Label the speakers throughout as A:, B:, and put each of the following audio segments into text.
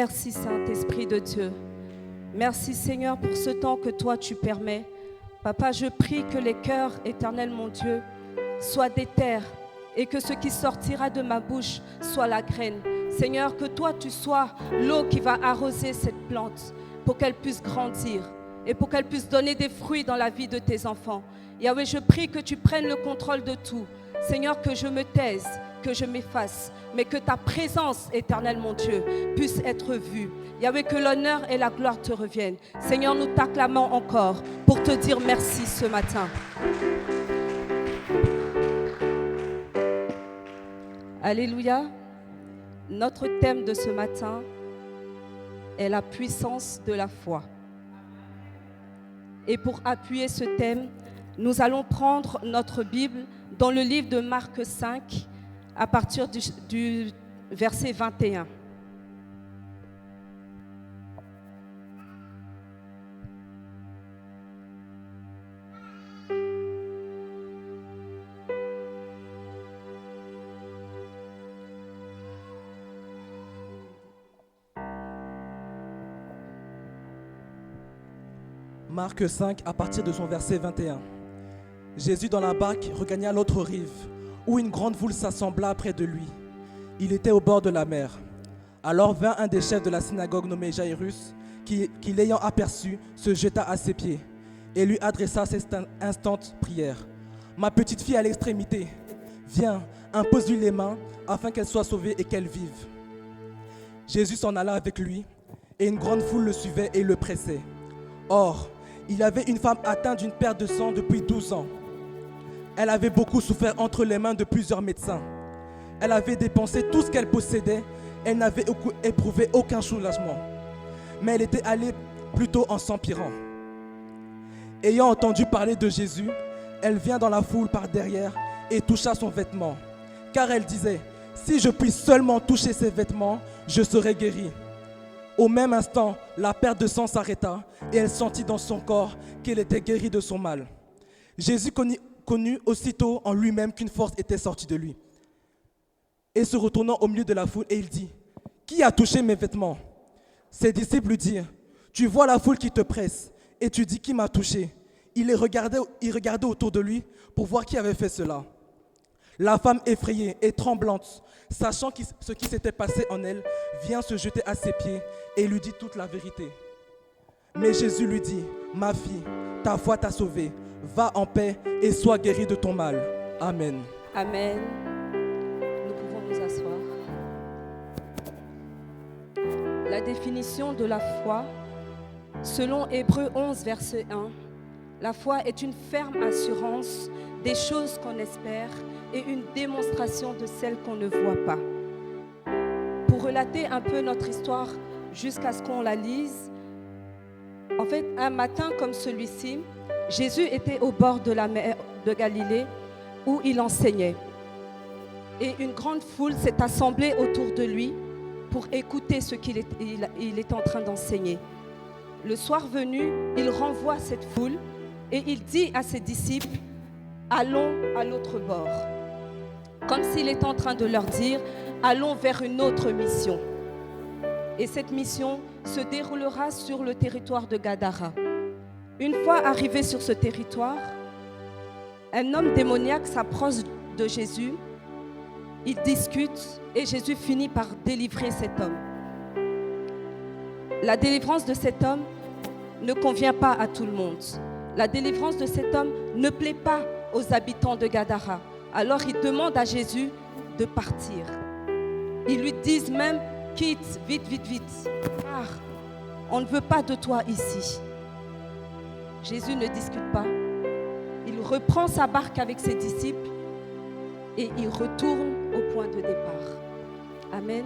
A: Merci Saint-Esprit de Dieu. Merci Seigneur pour ce temps que toi tu permets. Papa, je prie que les cœurs, éternel mon Dieu, soient déterres et que ce qui sortira de ma bouche soit la graine. Seigneur, que toi tu sois l'eau qui va arroser cette plante pour qu'elle puisse grandir et pour qu'elle puisse donner des fruits dans la vie de tes enfants. Yahweh, je prie que tu prennes le contrôle de tout. Seigneur, que je me taise, que je m'efface, mais que ta présence, éternelle mon Dieu, puisse être vue. Yahweh, que l'honneur et la gloire te reviennent. Seigneur, nous t'acclamons encore pour te dire merci ce matin. Alléluia. Notre thème de ce matin est la puissance de la foi. Et pour appuyer ce thème, nous allons prendre notre Bible dans le livre de Marc 5, à partir du verset 21.
B: Marc 5, à partir de son verset 21. Jésus dans la barque regagna l'autre rive, où une grande foule s'assembla près de lui. Il était au bord de la mer. Alors vint un des chefs de la synagogue nommé Jairus, qui l'ayant aperçu, se jeta à ses pieds et lui adressa cette instante prière. « Ma petite fille à l'extrémité, viens, impose-lui les mains, afin qu'elle soit sauvée et qu'elle vive. » Jésus s'en alla avec lui, et une grande foule le suivait et le pressait. Or, il y avait une femme atteinte d'une perte de sang depuis 12 ans. Elle avait beaucoup souffert entre les mains de plusieurs médecins. Elle avait dépensé tout ce qu'elle possédait. Elle n'avait éprouvé aucun soulagement. Mais elle était allée plutôt en s'empirant. Ayant entendu parler de Jésus, elle vient dans la foule par derrière et toucha son vêtement. Car elle disait, « Si je puis seulement toucher ses vêtements, je serai guérie. » Au même instant, la perte de sang s'arrêta et elle sentit dans son corps qu'elle était guérie de son mal. Jésus connut aussitôt en lui-même qu'une force était sortie de lui. Et se retournant au milieu de la foule, et il dit, « Qui a touché mes vêtements ?» Ses disciples lui dirent, « Tu vois la foule qui te presse, et tu dis, qui m'a touché ?» Il regardait autour de lui pour voir qui avait fait cela. La femme effrayée et tremblante, sachant ce qui s'était passé en elle, vient se jeter à ses pieds et lui dit toute la vérité. Mais Jésus lui dit, « Ma fille, ta foi t'a sauvée. Va en paix et sois guérie de ton mal. » Amen.
A: Amen. Nous pouvons nous asseoir. La définition de la foi, selon Hébreux 11, verset 1, la foi est une ferme assurance des choses qu'on espère et une démonstration de celles qu'on ne voit pas. Pour relater un peu notre histoire jusqu'à ce qu'on la lise, en fait, un matin comme celui-ci, Jésus était au bord de la mer de Galilée où il enseignait. Et une grande foule s'est assemblée autour de lui pour écouter ce qu'il est en train d'enseigner. Le soir venu, il renvoie cette foule et il dit à ses disciples, « Allons à l'autre bord. » Comme s'il était en train de leur dire, « Allons vers une autre mission. » Et cette mission se déroulera sur le territoire de Gadara. Une fois arrivé sur ce territoire, un homme démoniaque s'approche de Jésus. Ils discutent et Jésus finit par délivrer cet homme. La délivrance de cet homme ne convient pas à tout le monde. La délivrance de cet homme ne plaît pas aux habitants de Gadara. Alors ils demandent à Jésus de partir. Ils lui disent même, quitte, vite, vite, vite, pars. On ne veut pas de toi ici. Jésus ne discute pas. Il reprend sa barque avec ses disciples et il retourne au point de départ. Amen.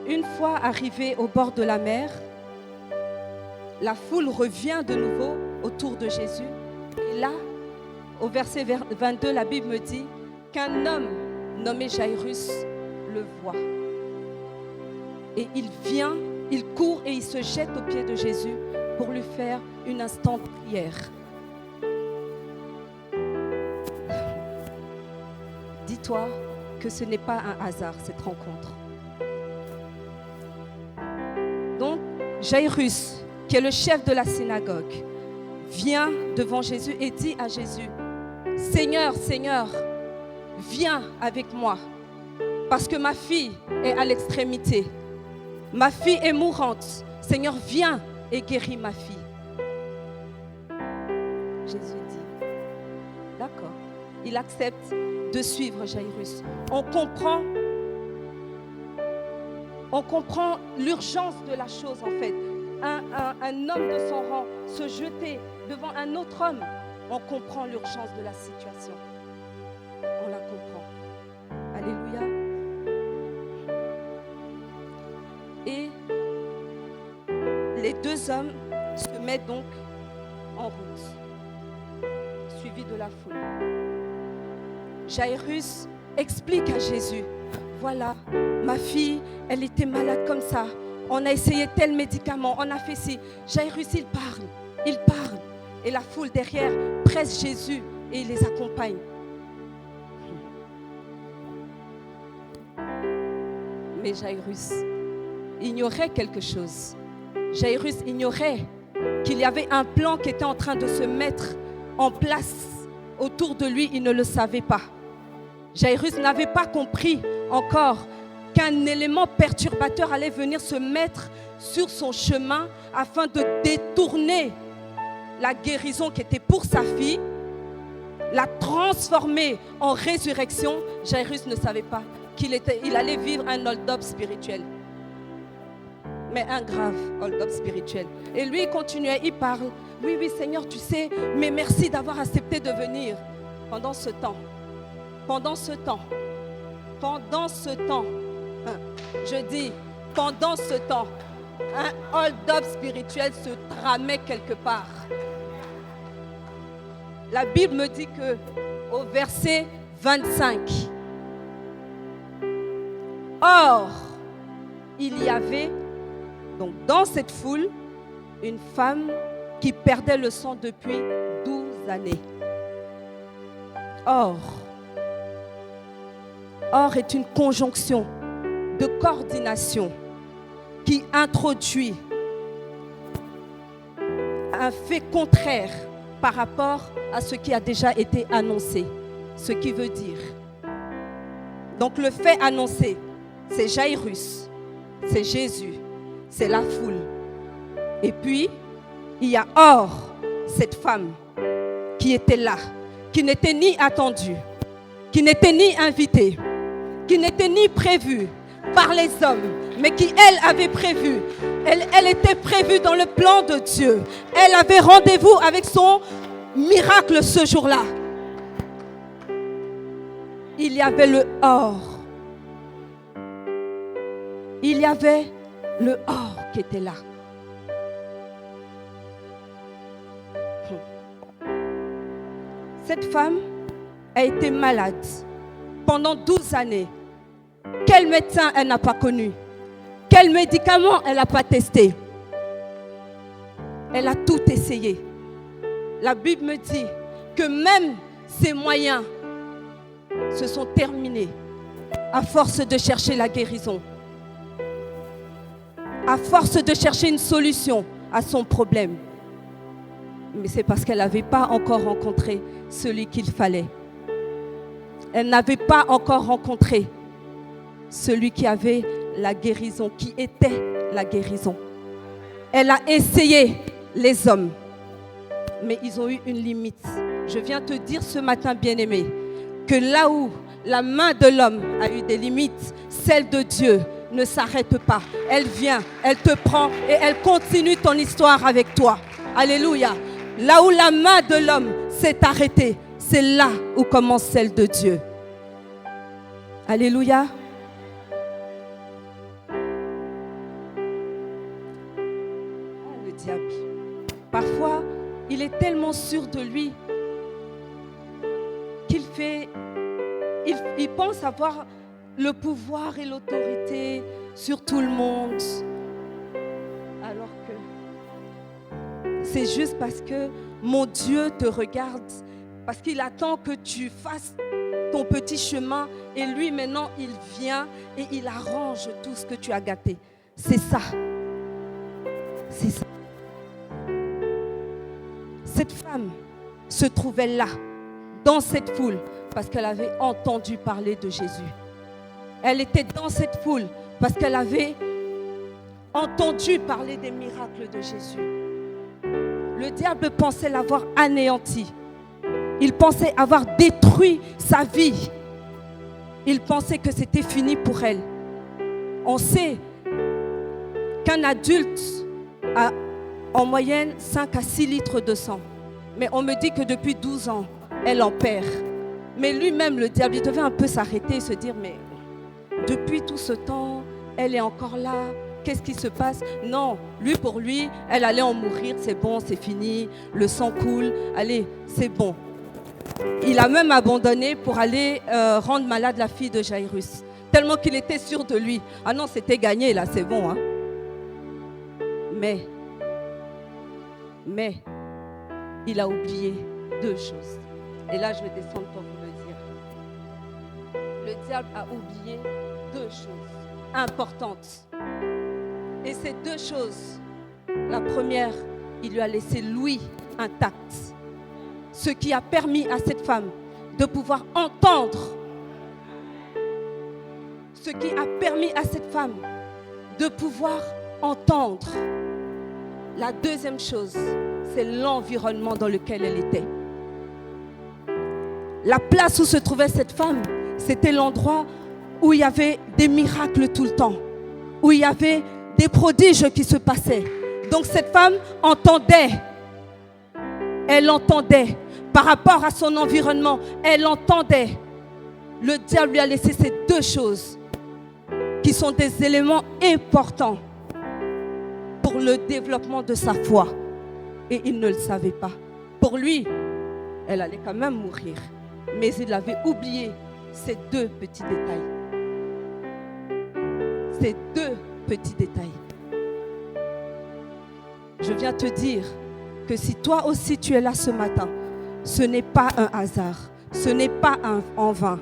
A: Une fois arrivé au bord de la mer, la foule revient de nouveau autour de Jésus. Et là, au verset 22, la Bible me dit qu'un homme nommé Jairus le voit. Et il vient, il court et il se jette aux pieds de Jésus pour lui faire une instant prière. Dis-toi que ce n'est pas un hasard, cette rencontre. Jairus, qui est le chef de la synagogue, vient devant Jésus et dit à Jésus, Seigneur, Seigneur, viens avec moi, parce que ma fille est à l'extrémité. Ma fille est mourante. Seigneur, viens et guéris ma fille. Jésus dit, d'accord. Il accepte de suivre Jairus. On comprend l'urgence de la chose en fait. Un homme de son rang se jeter devant un autre homme, on comprend l'urgence de la situation. On la comprend. Alléluia. Et les deux hommes se mettent donc en route, suivis de la foule. Jairus explique à Jésus, voilà, ma fille, elle était malade comme ça. On a essayé tel médicament, on a fait ci. Jairus, il parle. Et la foule derrière presse Jésus et il les accompagne. Mais Jairus ignorait quelque chose. Jairus ignorait qu'il y avait un plan qui était en train de se mettre en place autour de lui. Il ne le savait pas. Jairus n'avait pas compris encore qu'un élément perturbateur allait venir se mettre sur son chemin afin de détourner la guérison qui était pour sa fille, la transformer en résurrection. Jairus ne savait pas qu'il allait vivre un hold-up spirituel. Mais un grave hold-up spirituel. Et lui, il continuait, il parle. Oui, Seigneur, tu sais, mais merci d'avoir accepté de venir. Pendant ce temps, je dis, pendant ce temps, un hold-up spirituel se tramait quelque part. La Bible me dit que au verset 25, or, il y avait donc dans cette foule une femme qui perdait le sang depuis 12 années. Or est une conjonction de coordination qui introduit un fait contraire par rapport à ce qui a déjà été annoncé. Ce qui veut dire, donc le fait annoncé, c'est Jairus, c'est Jésus, c'est la foule. Et puis, il y a cette femme qui était là, qui n'était ni attendue, qui n'était ni invitée, qui n'était ni prévue par les hommes, mais qui, elle, avait prévu. Elle était prévue dans le plan de Dieu. Elle avait rendez-vous avec son miracle ce jour-là. Il y avait le or. Il y avait le or qui était là. Cette femme a été malade pendant 12 années. Quel médecin elle n'a pas connu? Quel médicament elle n'a pas testé? Elle a tout essayé. La Bible me dit que même ses moyens se sont terminés à force de chercher la guérison, à force de chercher une solution à son problème. Mais c'est parce qu'elle n'avait pas encore rencontré celui qu'il fallait. Elle n'avait pas encore rencontré celui qui avait la guérison, qui était la guérison. Elle a essayé les hommes, mais ils ont eu une limite. Je viens te dire ce matin, bien-aimé, que là où la main de l'homme a eu des limites, celle de Dieu ne s'arrête pas. Elle vient, elle te prend et elle continue ton histoire avec toi. Alléluia. Là où la main de l'homme s'est arrêtée, c'est là où commence celle de Dieu. Alléluia. Le diable. Parfois, il est tellement sûr de lui qu'il pense avoir le pouvoir et l'autorité sur tout le monde. Alors que c'est juste parce que mon Dieu te regarde, parce qu'il attend que tu fasses ton petit chemin et lui maintenant il vient et il arrange tout ce que tu as gâté. C'est ça. C'est ça. Cette femme se trouvait là, dans cette foule, parce qu'elle avait entendu parler de Jésus. Elle était dans cette foule parce qu'elle avait entendu parler des miracles de Jésus. Le diable pensait l'avoir anéanti. Il pensait avoir détruit sa vie. Il pensait que c'était fini pour elle. On sait qu'un adulte a en moyenne 5 à 6 litres de sang. Mais on me dit que depuis 12 ans, elle en perd. Mais lui-même, le diable, il devait un peu s'arrêter et se dire, mais depuis tout ce temps, elle est encore là. Qu'est-ce qui se passe? Non, lui pour lui, elle allait en mourir. C'est bon, c'est fini. Le sang coule. Allez, c'est bon. Il a même abandonné pour aller rendre malade la fille de Jairus. Tellement qu'il était sûr de lui. Ah non, c'était gagné là, c'est bon. Hein? Mais, il a oublié 2 choses. Et là, je vais descendre pour vous le dire. Le diable a oublié 2 choses importantes. Et ces 2 choses, la première, il lui a laissé l'ouïe intacte. Ce qui a permis à cette femme de pouvoir entendre. Ce qui a permis à cette femme de pouvoir entendre. La deuxième chose, c'est l'environnement dans lequel elle était. La place où se trouvait cette femme, c'était l'endroit où il y avait des miracles tout le temps, où il y avait des prodiges qui se passaient. Donc cette femme entendait, elle entendait, par rapport à son environnement, elle entendait. Le diable lui a laissé ces 2 choses qui sont des éléments importants pour le développement de sa foi. Et il ne le savait pas. Pour lui, elle allait quand même mourir. Mais il avait oublié ces 2 petits détails. Ces 2 petits détails. Je viens te dire que si toi aussi tu es là ce matin, ce n'est pas un hasard. Ce n'est pas en vain.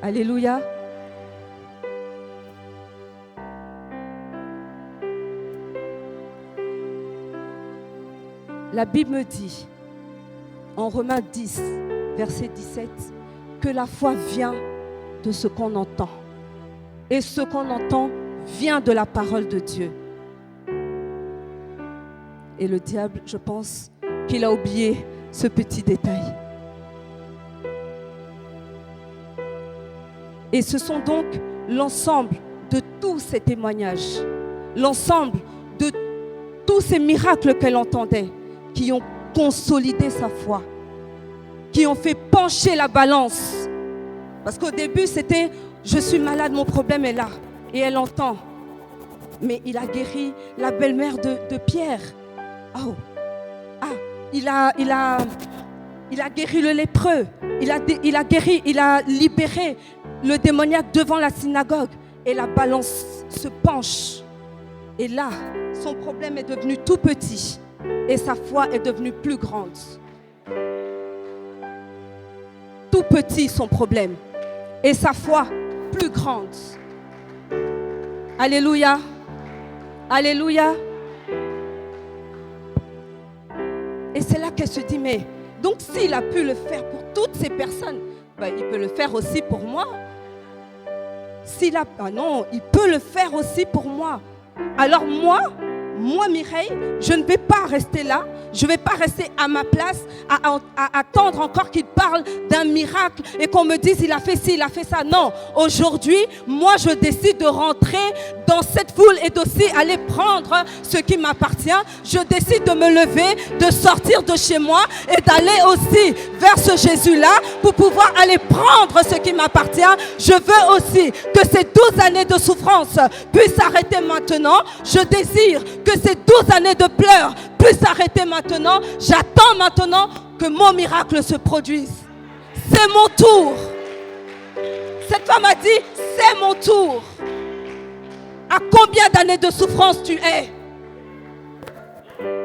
A: Alléluia. La Bible me dit, en Romains 10, verset 17, que la foi vient de ce qu'on entend. Et ce qu'on entend vient de la parole de Dieu. Et le diable, je pense qu'il a oublié ce petit détail. Et ce sont donc l'ensemble de tous ces témoignages, l'ensemble de tous ces miracles qu'elle entendait, qui ont consolidé sa foi, qui ont fait pencher la balance. Parce qu'au début, c'était « je suis malade, mon problème est là ». Et elle entend. Mais il a guéri la belle-mère de Pierre. Oh. Ah, il a guéri le lépreux. Il a libéré le démoniaque devant la synagogue. Et la balance se penche. Et là, son problème est devenu tout petit. Et sa foi est devenue plus grande. Tout petit son problème. Et sa foi plus grande. Alléluia. Alléluia. Et c'est là qu'elle se dit, mais donc s'il a pu le faire pour toutes ces personnes, ben, il peut le faire aussi pour moi. Ah non, il peut le faire aussi pour moi. Alors moi Mireille, je ne vais pas rester là. Je ne vais pas rester à ma place à attendre encore qu'il parle d'un miracle et qu'on me dise il a fait ci, il a fait ça. Non, aujourd'hui, moi je décide de rentrer dans cette foule et d'aussi aller prendre ce qui m'appartient. Je décide de me lever, de sortir de chez moi et d'aller aussi vers ce Jésus-là pour pouvoir aller prendre ce qui m'appartient. Je veux aussi que ces 12 années de souffrance puissent s'arrêter maintenant. Je désire que ces 12 années de pleurs puissent s'arrêter maintenant. J'attends maintenant que mon miracle se produise. C'est mon tour. Cette femme a dit, c'est mon tour. À combien d'années de souffrance tu es?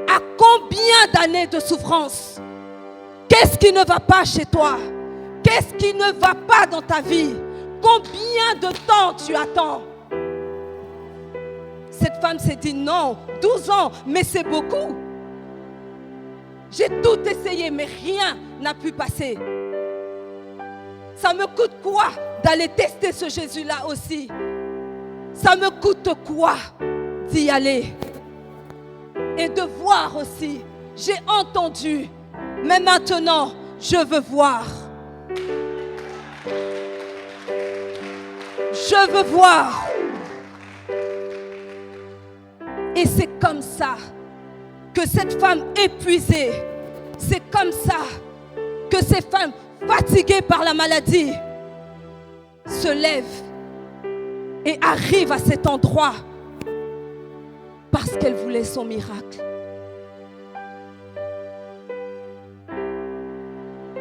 A: À combien d'années de souffrance? Qu'est-ce qui ne va pas chez toi? Qu'est-ce qui ne va pas dans ta vie? Combien de temps tu attends? Cette femme s'est dit non, 12 ans, mais c'est beaucoup. J'ai tout essayé, mais rien n'a pu passer. Ça me coûte quoi d'aller tester ce Jésus-là aussi? Ça me coûte quoi d'y aller? Et de voir aussi. J'ai entendu, mais maintenant, je veux voir. Je veux voir. Et c'est comme ça que cette femme épuisée, c'est comme ça que ces femmes fatiguées par la maladie se lèvent et arrivent à cet endroit parce qu'elle voulait son miracle.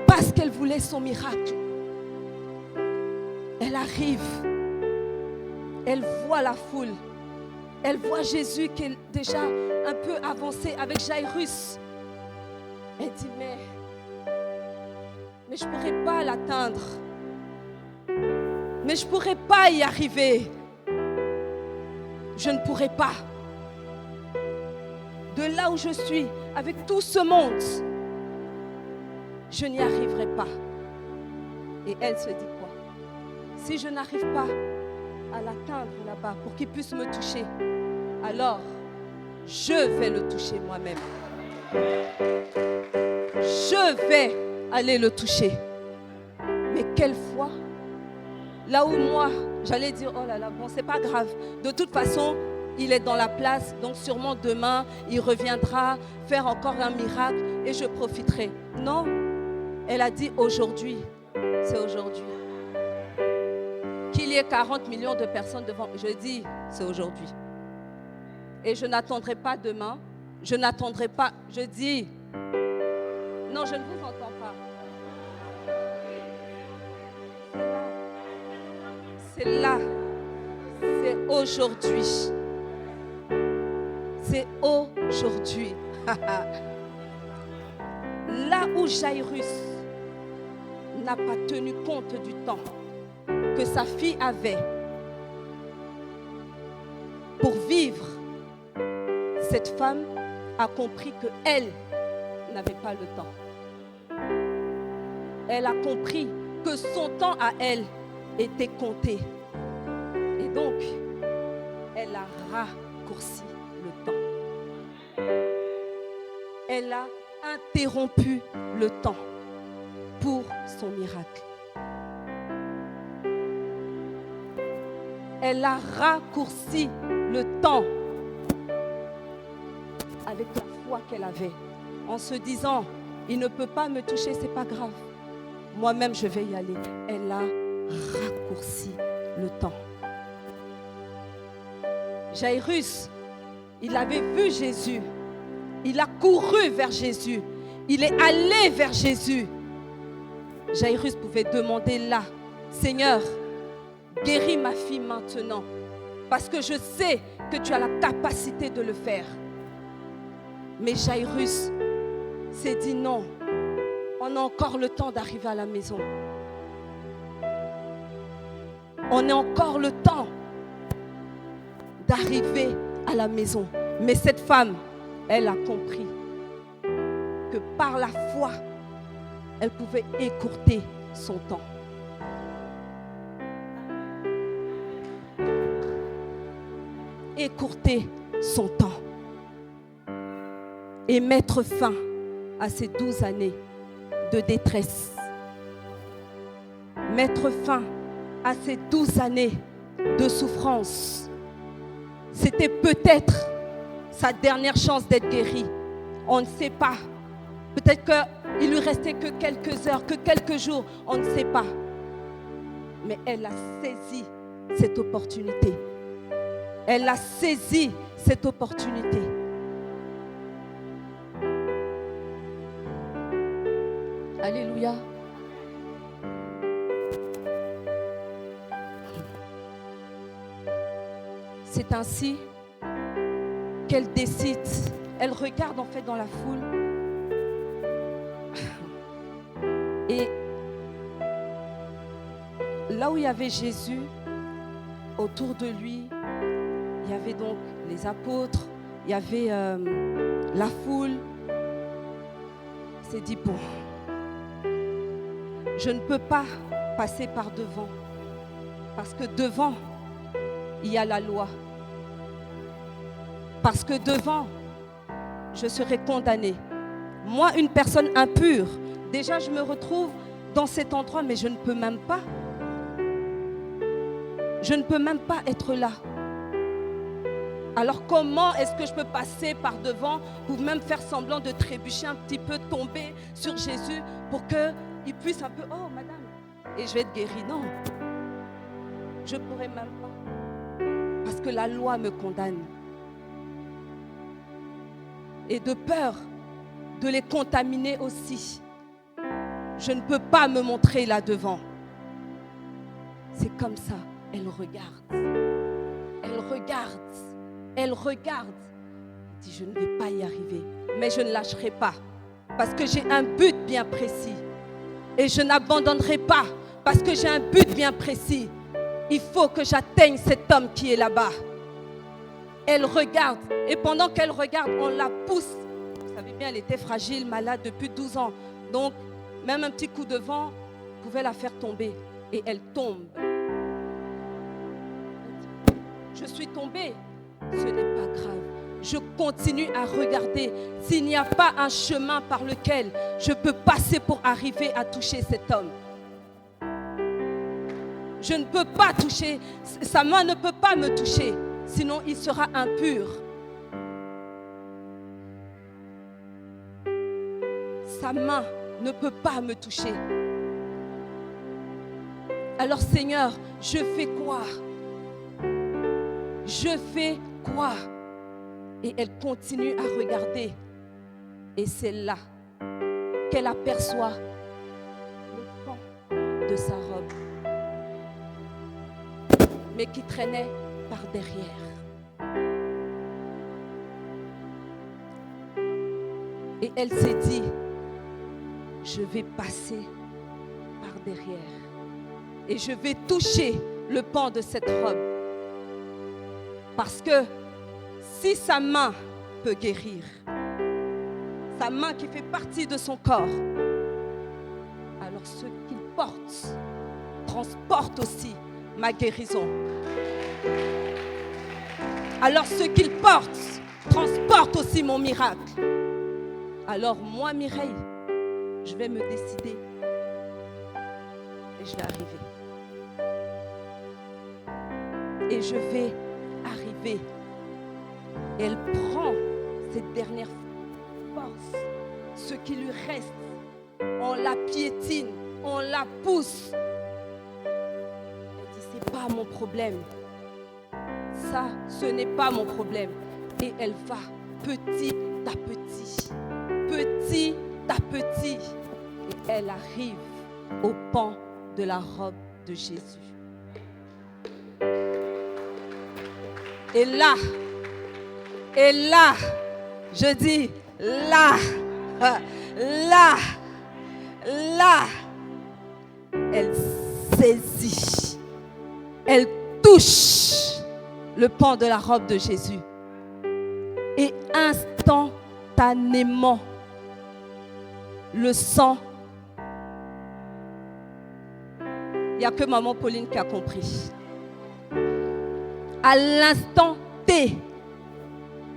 A: Parce qu'elle voulait son miracle. Elle arrive. Elle voit la foule. Elle voit Jésus qui est déjà un peu avancé avec Jairus. Elle dit, mais je ne pourrai pas l'atteindre. Mais je ne pourrai pas y arriver. Je ne pourrai pas. De là où je suis, avec tout ce monde, je n'y arriverai pas. Et elle se dit quoi? Si je n'arrive pas à l'atteindre là-bas pour qu'il puisse me toucher, alors je vais le toucher moi-même. Je vais aller le toucher. Mais quelle foi! Là où moi, j'allais dire, oh là là, bon, c'est pas grave. De toute façon, il est dans la place, donc sûrement demain, il reviendra faire encore un miracle et je profiterai. Non, elle a dit aujourd'hui, c'est aujourd'hui. Qu'il y ait 40 millions de personnes devant, je dis, c'est aujourd'hui. Et je n'attendrai pas demain, je n'attendrai pas, je dis, non, je ne vous entends pas. C'est là, c'est aujourd'hui. C'est aujourd'hui. Là où Jairus n'a pas tenu compte du temps que sa fille avait pour vivre, cette femme a compris qu'elle n'avait pas le temps. Elle a compris que son temps à elle était compté. Et donc, elle a raccourci le temps. Elle a interrompu le temps pour son miracle. Elle a raccourci le temps avec la foi qu'elle avait, en se disant, il ne peut pas me toucher, c'est pas grave. Moi-même, je vais y aller. Elle a raccourci le temps. Jairus, il avait vu Jésus. Il a couru vers Jésus. Il est allé vers Jésus. Jairus pouvait demander là, Seigneur, guéris ma fille maintenant, parce que je sais que tu as la capacité de le faire. Mais Jairus s'est dit non, on a encore le temps d'arriver à la maison. On a encore le temps d'arriver à la maison. Mais cette femme, elle a compris que par la foi, elle pouvait écourter son temps. Écourter son temps. Et mettre fin à ces 12 années de détresse. Mettre fin à ces 12 années de souffrance. C'était peut-être sa dernière chance d'être guérie. On ne sait pas. Peut-être qu'il lui restait que quelques heures, que quelques jours. On ne sait pas. Mais elle a saisi cette opportunité. Elle a saisi cette opportunité. Alléluia. C'est ainsi qu'elle décide. Elle regarde en fait dans la foule. Et là où il y avait Jésus, autour de lui, il y avait donc les apôtres, il y avait la foule. Il s'est dit, bon, je ne peux pas passer par devant, parce que devant, il y a la loi. Parce que devant, je serai condamné. Moi, une personne impure, déjà je me retrouve dans cet endroit, mais je ne peux même pas. Je ne peux même pas être là. Alors comment est-ce que je peux passer par devant pour même faire semblant de trébucher un petit peu, tomber sur Jésus pour qu'il puisse un peu, oh madame, et je vais être guérie? Non, je ne pourrais même pas. Parce que la loi me condamne. Et de peur de les contaminer aussi, je ne peux pas me montrer là devant. C'est comme ça, elle regarde. Elle regarde. Elle regarde. Elle dit, je ne vais pas y arriver, mais je ne lâcherai pas. Parce que j'ai un but bien précis. Et je n'abandonnerai pas, parce que j'ai un but bien précis. Il faut que j'atteigne cet homme qui est là-bas. Elle regarde, et pendant qu'elle regarde, on la pousse. Vous savez bien, elle était fragile, malade depuis 12 ans. Donc, même un petit coup de vent pouvait la faire tomber. Et elle tombe. Je suis tombée. Ce n'est pas grave. Je continue à regarder s'il n'y a pas un chemin par lequel je peux passer pour arriver à toucher cet homme. Je ne peux pas toucher, sa main ne peut pas me toucher, sinon il sera impur. Sa main ne peut pas me toucher. Alors Seigneur, je fais quoi? Je fais quoi? Et elle continue à regarder. Et c'est là qu'elle aperçoit le pan de sa robe, mais qui traînait par derrière. Et elle s'est dit, je vais passer par derrière et je vais toucher le pan de cette robe. Parce que si sa main peut guérir, sa main qui fait partie de son corps, alors ce qu'il porte transporte aussi ma guérison. Alors ce qu'il porte transporte aussi mon miracle. Alors moi, Mireille, je vais me décider et je vais arriver. Et je vais arriver. Et elle prend cette dernière force, ce qui lui reste. On la piétine, on la pousse. Elle dit, c'est pas mon problème. Ça, ce n'est pas mon problème. Et elle va petit à petit, petit à petit. Et elle arrive au pan de la robe de Jésus. Et là, je dis, là, elle saisit, elle touche le pan de la robe de Jésus. Et instantanément, le sang, il n'y a que maman Pauline qui a compris. À l'instant T,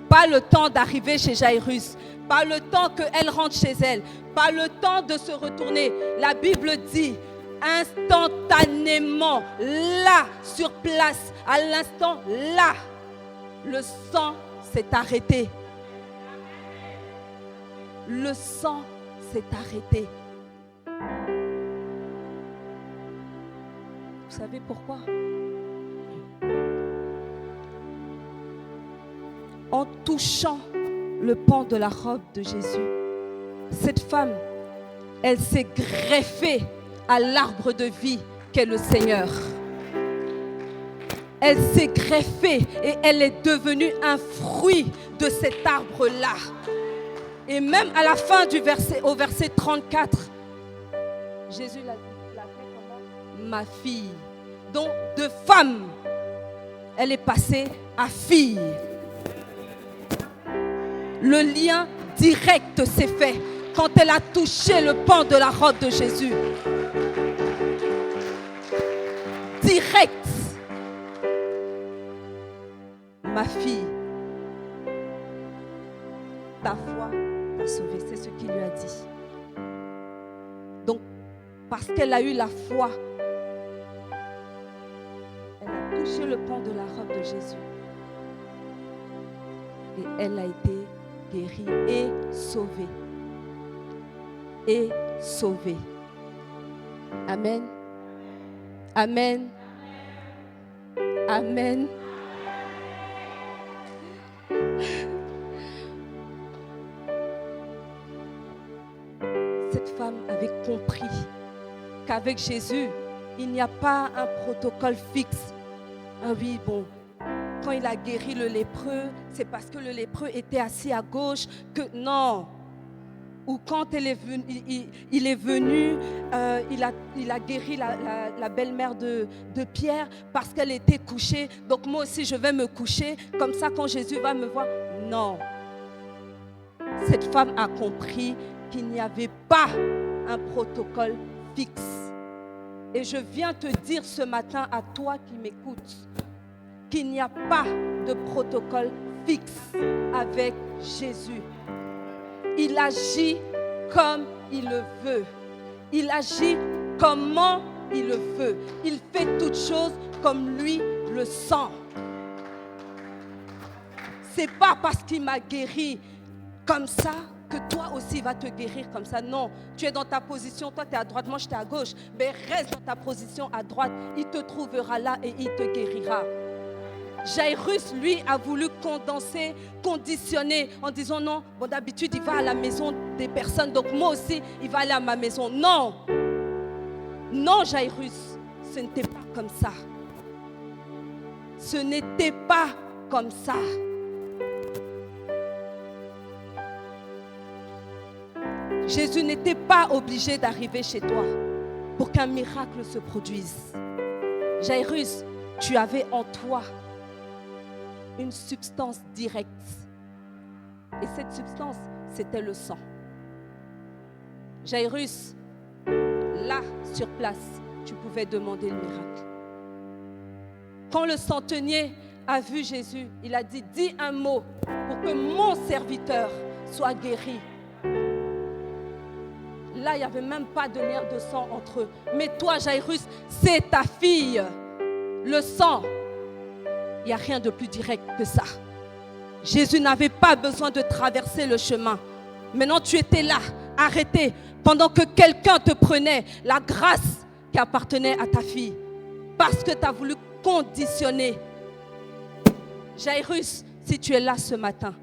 A: pas le temps d'arriver chez Jairus, pas le temps qu'elle rentre chez elle, pas le temps de se retourner. La Bible dit, instantanément, là, sur place, à l'instant là, le sang s'est arrêté. Le sang s'est arrêté. Vous savez pourquoi? En touchant le pan de la robe de Jésus, cette femme, elle s'est greffée à l'arbre de vie qu'est le Seigneur. Elle s'est greffée et elle est devenue un fruit de cet arbre-là. Et même à la fin du verset, au verset 34, Jésus l'a fait comment? Ma fille. Donc de femme, elle est passée à fille. Le lien direct s'est fait quand elle a touché le pan de la robe de Jésus. Direct. Ma fille, ta foi t'a sauvée. C'est ce qu'il lui a dit. Donc, parce qu'elle a eu la foi, elle a touché le pan de la robe de Jésus. Et elle a été guérie et sauvée. Et sauvée. Amen. Amen. Amen. Cette femme avait compris qu'avec Jésus, il n'y a pas un protocole fixe. Ah oui, bon, quand il a guéri le lépreux, c'est parce que le lépreux était assis à gauche que non. Ou quand il est venu, il a guéri la belle-mère de Pierre parce qu'elle était couchée. Donc moi aussi, je vais me coucher. Comme ça, quand Jésus va me voir, non. Cette femme a compris qu'il n'y avait pas un protocole fixe. Et je viens te dire ce matin à toi qui m'écoutes qu'il n'y a pas de protocole fixe avec Jésus. Il agit comme il le veut. Il agit comment il le veut. Il fait toutes choses comme lui le sent. C'est pas parce qu'il m'a guéri comme ça que toi aussi va te guérir comme ça. Non, tu es dans ta position, toi tu es à droite, moi je suis à gauche. Mais reste dans ta position à droite, il te trouvera là et il te guérira. Jairus, lui, a voulu conditionner en disant non, bon d'habitude il va à la maison des personnes, donc moi aussi il va aller à ma maison. Non, non Jairus, ce n'était pas comme ça. Ce n'était pas comme ça. Jésus n'était pas obligé d'arriver chez toi pour qu'un miracle se produise. Jairus, tu avais en toi une substance directe. Et cette substance, c'était le sang. Jairus, là, sur place, tu pouvais demander le miracle. Quand le centenier a vu Jésus, il a dit, dis un mot pour que mon serviteur soit guéri. Là, il n'y avait même pas de lien de sang entre eux. Mais toi, Jairus, c'est ta fille. Le sang, il n'y a rien de plus direct que ça. Jésus n'avait pas besoin de traverser le chemin. Maintenant, tu étais là, arrêté, pendant que quelqu'un te prenait la grâce qui appartenait à ta fille. Parce que tu as voulu conditionner. Jairus, si tu es là ce matin,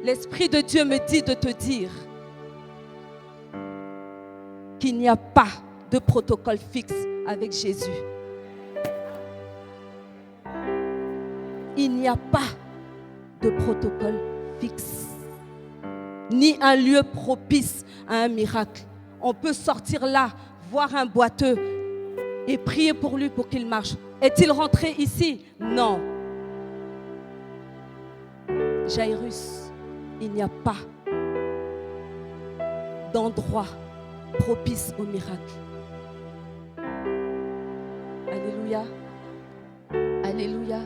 A: l'Esprit de Dieu me dit de te dire qu'il n'y a pas de protocole fixe avec Jésus. Il n'y a pas de protocole fixe, ni un lieu propice à un miracle. On peut sortir là, voir un boiteux et prier pour lui pour qu'il marche. Est-il rentré ici? Non. Jairus, il n'y a pas d'endroit propice au miracle. Alléluia. Alléluia.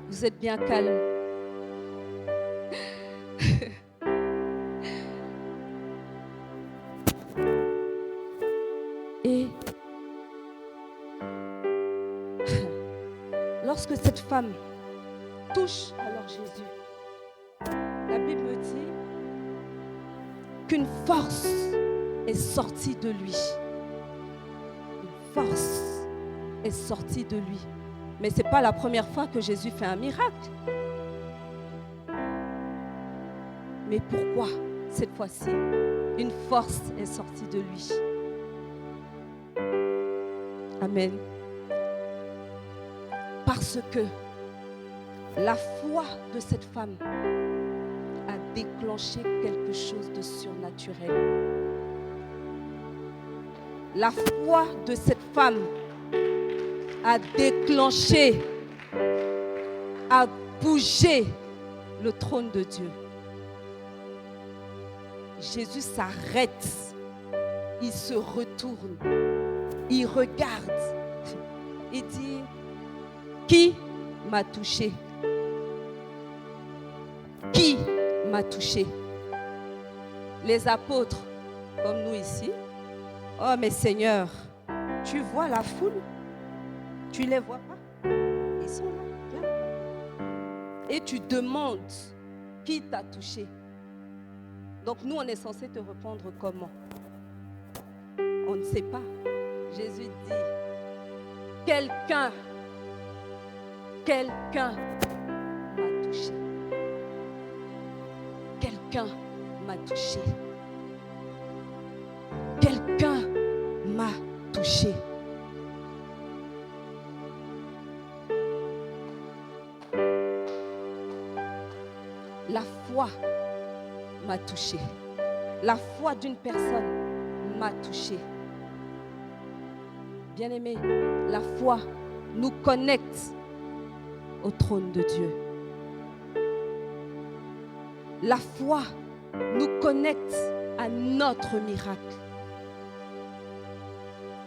A: Vous êtes bien calme. Et lorsque cette femme touche alors Jésus, la Bible dit qu'une force est sortie de lui. Une force est sortie de lui. Mais ce n'est pas la première fois que Jésus fait un miracle. Mais pourquoi cette fois-ci une force est sortie de lui? Amen. Parce que la foi de cette femme a déclenché quelque chose de surnaturel. La foi de cette femme a déclenché à bouger le trône de Dieu. Jésus s'arrête, il se retourne, il regarde, il dit, qui m'a touché? Qui m'a touché? Les apôtres, comme nous ici, oh mais Seigneur, tu vois la foule? Tu les vois pas? Ils sont là, là. Et tu demandes qui t'a touché. Donc nous, on est censé te répondre comment? On ne sait pas. Jésus dit, quelqu'un m'a touché. Quelqu'un m'a touché. Quelqu'un m'a touché. La foi m'a touché. La foi d'une personne m'a touché. Bien-aimé, la foi nous connecte au trône de Dieu. La foi nous connecte à notre miracle.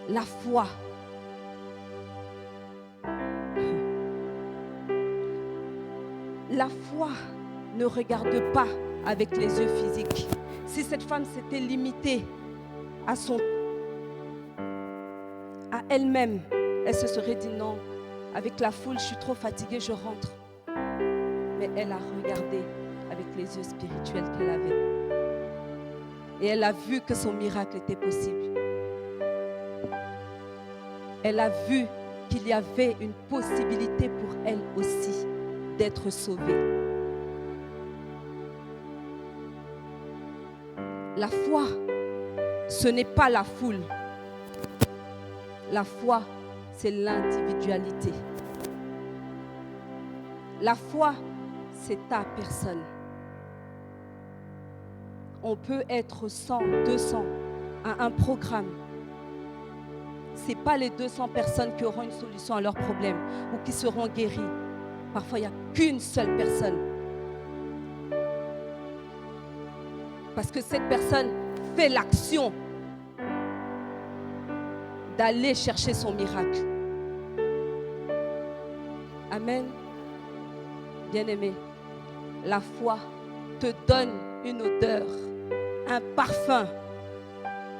A: La foi. La foi ne regarde pas avec les yeux physiques. Si cette femme s'était limitée à elle-même, elle se serait dit non, avec la foule, je suis trop fatiguée, je rentre. Mais elle a regardé avec les yeux spirituels qu'elle avait. Et elle a vu que son miracle était possible. Elle a vu qu'il y avait une possibilité pour elle aussi d'être sauvée. La foi, ce n'est pas la foule. La foi, c'est l'individualité. La foi, c'est ta personne. On peut être 100, 200 à un programme. Ce n'est pas les 200 personnes qui auront une solution à leurs problèmes ou qui seront guéries. Parfois, il n'y a qu'une seule personne. Parce que cette personne fait l'action d'aller chercher son miracle. Amen. Bien-aimé, la foi te donne une odeur, un parfum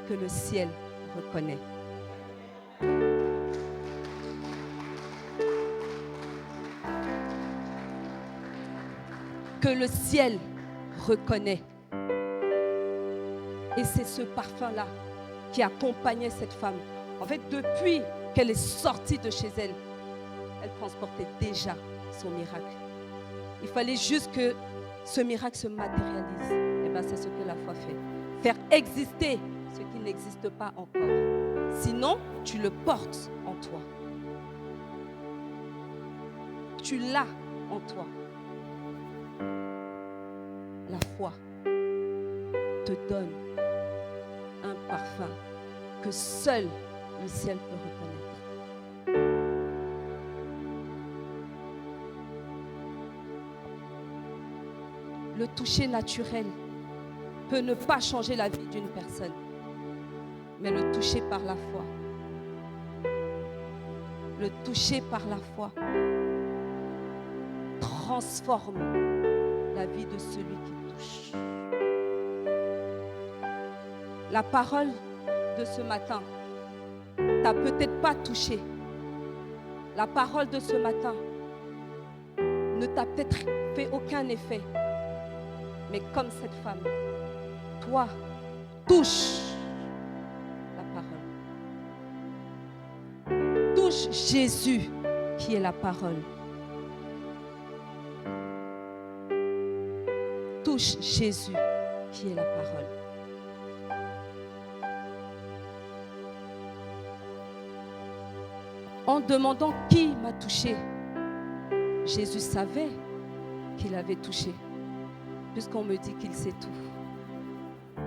A: que le ciel reconnaît. Que le ciel reconnaît. Et c'est ce parfum-là qui accompagnait cette femme. En fait, depuis qu'elle est sortie de chez elle, elle transportait déjà son miracle. Il fallait juste que ce miracle se matérialise. Et bien, c'est ce que la foi fait. Faire exister ce qui n'existe pas encore. Sinon, tu le portes en toi. Tu l'as en toi. La foi te donne un parfum que seul le ciel peut reconnaître. Le toucher naturel peut ne pas changer la vie d'une personne, mais le toucher par la foi, le toucher par la foi transforme la vie de celui qui touche. La parole de ce matin t'a peut-être pas touché. La parole de ce matin ne t'a peut-être fait aucun effet. Mais comme cette femme, toi, touche la parole. Touche Jésus qui est la parole. Touche Jésus qui est la parole. En demandant qui m'a touché, Jésus savait qu'il avait touché, puisqu'on me dit qu'il sait tout.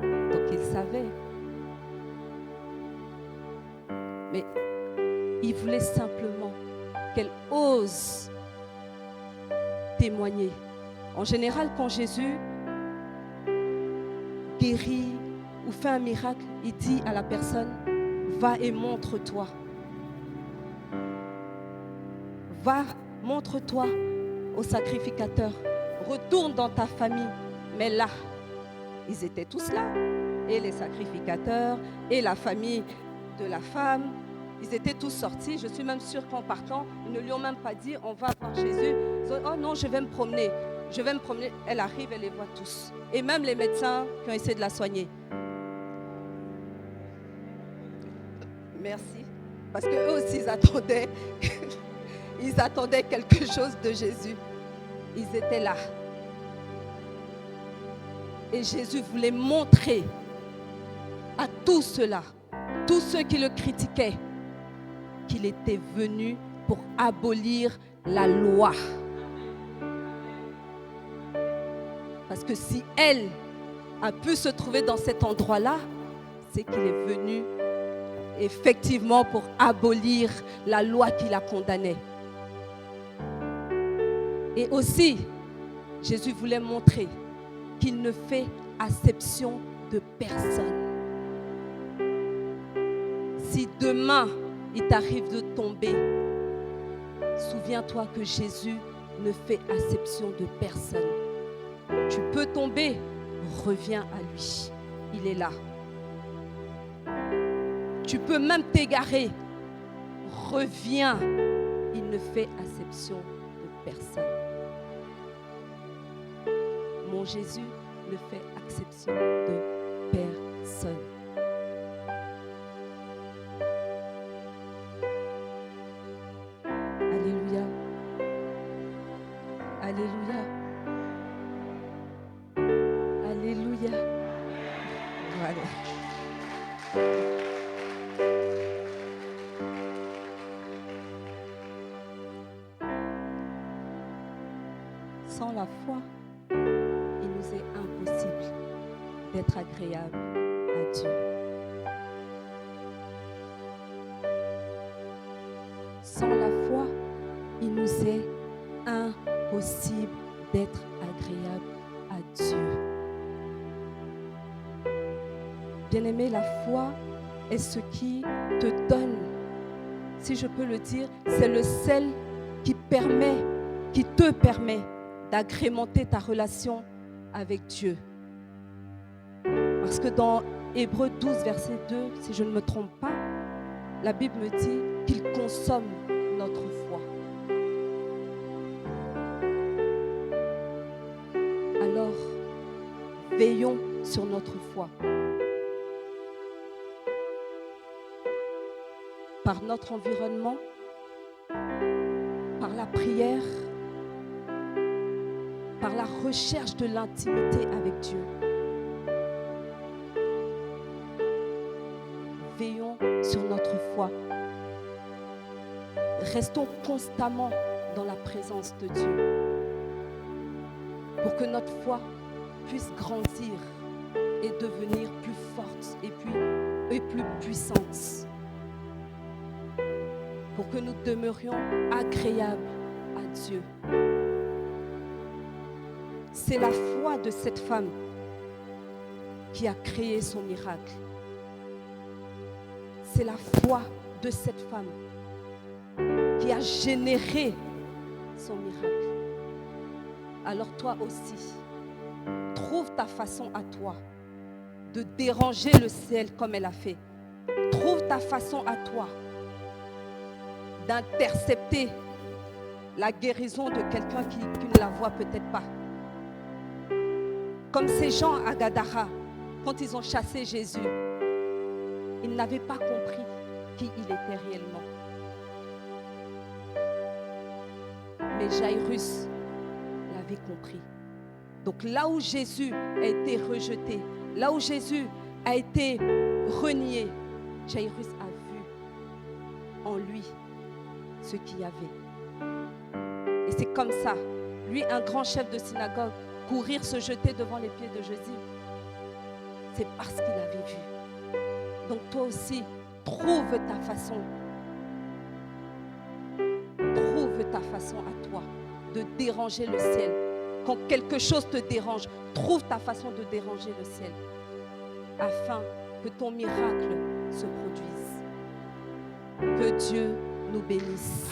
A: Donc il savait. Mais il voulait simplement qu'elle ose témoigner. En général, quand Jésus guérit ou fait un miracle, il dit à la personne, va et montre-toi. Va, montre-toi au sacrificateur. Retourne dans ta famille. Mais là, ils étaient tous là. Et les sacrificateurs, et la famille de la femme. Ils étaient tous sortis. Je suis même sûre qu'en partant, ils ne lui ont même pas dit, on va voir Jésus. Ils ont dit, oh non, je vais me promener. Je vais me promener. Elle arrive, elle les voit tous. Et même les médecins qui ont essayé de la soigner. Merci. Parce qu'eux aussi, ils attendaient quelque chose de Jésus. Ils étaient là. Et Jésus voulait montrer à tous ceux-là, tous ceux qui le critiquaient, qu'il était venu pour abolir la loi. Parce que si elle a pu se trouver dans cet endroit-là, c'est qu'il est venu effectivement pour abolir la loi qui la condamnait. Et aussi, Jésus voulait montrer qu'il ne fait acception de personne. Si demain, il t'arrive de tomber, souviens-toi que Jésus ne fait acception de personne. Tu peux tomber, reviens à lui. Il est là. Tu peux même t'égarer. Reviens. Il ne fait acception de personne. Mon Jésus ne fait acception de personne. Alléluia. Alléluia. Alléluia. Voilà. Sans la foi, il nous est impossible d'être agréable à Dieu. Sans la foi, il nous est impossible d'être agréable à Dieu. Bien-aimé, la foi est ce qui te donne, si je peux le dire, c'est le sel qui te permet d'agrémenter ta relation avec Dieu. Parce que dans Hébreux 12, verset 2, si je ne me trompe pas, la Bible me dit qu'il consomme notre foi. Alors, veillons sur notre foi. Par notre environnement, par la prière, par la recherche de l'intimité avec Dieu. Veillons sur notre foi. Restons constamment dans la présence de Dieu pour que notre foi puisse grandir et devenir plus forte et plus puissante. Pour que nous demeurions agréables à Dieu. C'est la foi de cette femme qui a créé son miracle. C'est la foi de cette femme qui a généré son miracle. Alors toi aussi, trouve ta façon à toi de déranger le ciel comme elle a fait. Trouve ta façon à toi d'intercepter la guérison de quelqu'un qui ne la voit peut-être pas. Comme ces gens à Gadara, quand ils ont chassé Jésus, ils n'avaient pas compris qui il était réellement. Mais Jairus l'avait compris. Donc là où Jésus a été rejeté, là où Jésus a été renié, Jairus a vu en lui ce qu'il y avait. Et c'est comme ça, lui, un grand chef de synagogue, courir se jeter devant les pieds de Jésus. C'est parce qu'il avait vu. Donc toi aussi, trouve ta façon. Trouve ta façon à toi de déranger le ciel. Quand quelque chose te dérange, trouve ta façon de déranger le ciel afin que ton miracle se produise. Que Dieu nous bénisse.